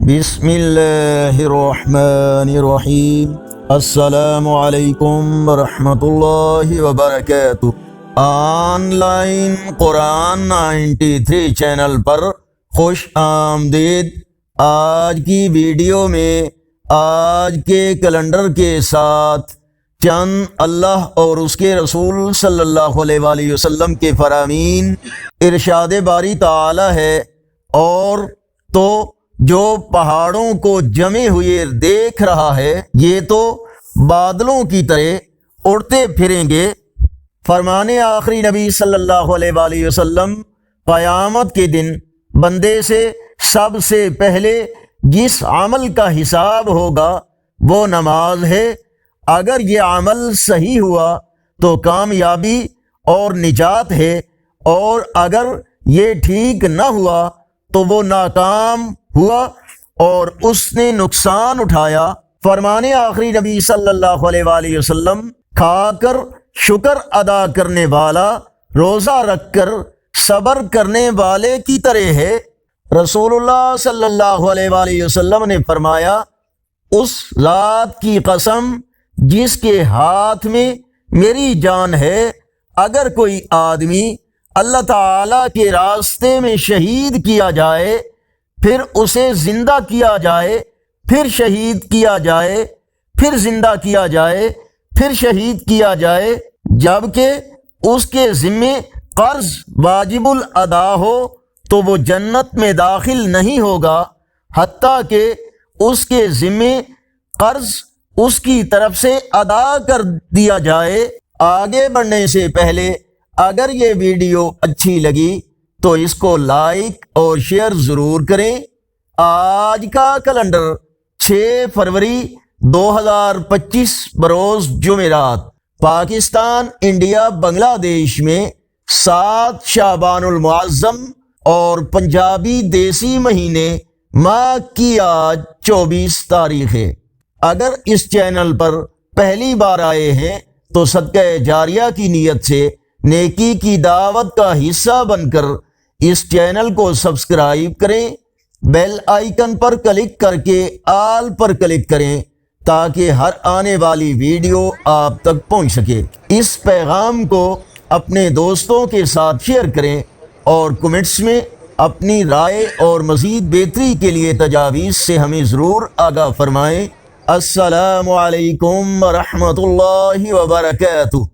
بسم اللہ الرحمن الرحیم۔ السلام علیکم ورحمۃ اللہ وبرکاتہ۔ آن لائن قرآن 93 چینل پر خوش آمدید۔ آج کی ویڈیو میں آج کے کیلنڈر کے ساتھ چند اللہ اور اس کے رسول صلی اللہ علیہ وآلہ وسلم کے فرامین ارشاد باری تعالی ہے، اور تو جو پہاڑوں کو جمے ہوئے دیکھ رہا ہے یہ تو بادلوں کی طرح اڑتے پھریں گے۔ فرمان آخری نبی صلی اللہ علیہ وآلہ وسلم، قیامت کے دن بندے سے سب سے پہلے جس عمل کا حساب ہوگا وہ نماز ہے۔ اگر یہ عمل صحیح ہوا تو کامیابی اور نجات ہے، اور اگر یہ ٹھیک نہ ہوا تو وہ ناکام ہوا اور اس نے نقصان اٹھایا۔ فرمان آخری نبی صلی اللہ علیہ وآلہ وسلم، کھا کر شکر ادا کرنے والا روزہ رکھ کر صبر کرنے والے کی طرح ہے۔ رسول اللہ صلی اللہ علیہ وآلہ وسلم نے فرمایا، اس ذات کی قسم جس کے ہاتھ میں میری جان ہے، اگر کوئی آدمی اللہ تعالی کے راستے میں شہید کیا جائے، پھر اسے زندہ کیا جائے، پھر شہید کیا جائے، پھر زندہ کیا جائے، پھر شہید کیا جائے، جبکہ اس کے ذمے قرض واجب الادا ہو، تو وہ جنت میں داخل نہیں ہوگا حتیٰ کہ اس کے ذمے قرض اس کی طرف سے ادا کر دیا جائے۔ آگے بڑھنے سے پہلے اگر یہ ویڈیو اچھی لگی تو اس کو لائک اور شیئر ضرور کریں۔ آج کا کیلنڈر 6 فروری 2025 بروز جمعرات، پاکستان، انڈیا، بنگلہ دیش میں 7 شعبان المعظم اور پنجابی دیسی مہینے ماہ کی آج 24 تاریخ ہے۔ اگر اس چینل پر پہلی بار آئے ہیں تو صدقہ جاریہ کی نیت سے نیکی کی دعوت کا حصہ بن کر اس چینل کو سبسکرائب کریں، بیل آئیکن پر کلک کر کے آل پر کلک کریں تاکہ ہر آنے والی ویڈیو آپ تک پہنچ سکے۔ اس پیغام کو اپنے دوستوں کے ساتھ شیئر کریں اور کمنٹس میں اپنی رائے اور مزید بہتری کے لیے تجاویز سے ہمیں ضرور آگاہ فرمائیں۔ السلام علیکم ورحمۃ اللہ وبرکاتہ۔